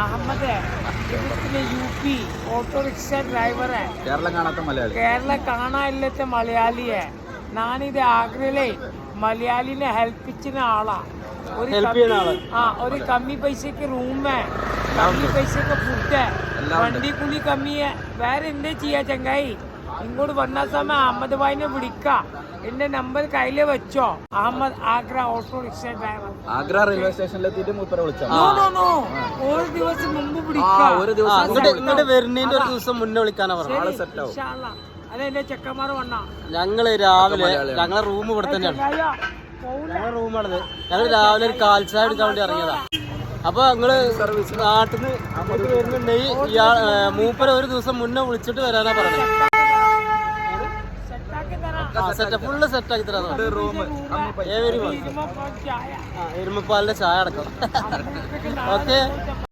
अहमद है, UP autorickshaw driver है. കേരള കാണാനില്ലാത്ത മലയാളി है. ഞാനിത് ആഗ്രയിലെ മലയാളിനെ ഹെൽപ്പിച്ചിന ആളാ. ഒരു കമ്മി പൈസക്ക് റൂമ്, കമ്മി പൈസക്ക് ഫുഡ്, വണ്ടി കൂലി കമ്മിയെ. വേറെ എന്താ ചെയ്യാ ചങ്ങായി? ഇങ്ങോട്ട് വന്ന സമയം അഹമ്മദ് ഭായിനെ വിളിക്കാം. എന്റെ നമ്പർ കയ്യില് വെച്ചോ. Ahmed Agra autorickshaw driver. Agra railway സ്റ്റേഷനിലെത്തിയിട്ട് മൂപ്പരെ വിളിച്ചോ? ഒരു ദിവസം മുമ്പ് വിളിക്കാം. ഇങ്ങോട്ട് വരുന്നതിന്റെ ഒരു ദിവസം മുന്നേ വിളിക്കാനാ പറഞ്ഞത്. അതെന്റെ ചെക്കന്മാർ വണ്ണ. ഞങ്ങള് രാവിലെ ഞങ്ങളെ റൂം ഇവിടെ തന്നെയാണ്. ഞങ്ങളെ റൂമാണത്. ഞങ്ങൾ രാവിലെ ഒരു കാൽച്ചായ എടുക്കാൻ വേണ്ടി ഇറങ്ങിയതാ. അപ്പൊ ഞങ്ങള് നാട്ടിൽ നിന്ന് അങ്ങോട്ട് വരുന്നുണ്ടെങ്കിൽ മൂപ്പര ഒരു ദിവസം മുന്നേ വിളിച്ചിട്ട് വരാനാ പറഞ്ഞത്. ഫുള്ള് സെറ്റാക്കി തരാം. എരുമപ്പാലിന്റെ ചായ അടക്കം. ഓക്കെ.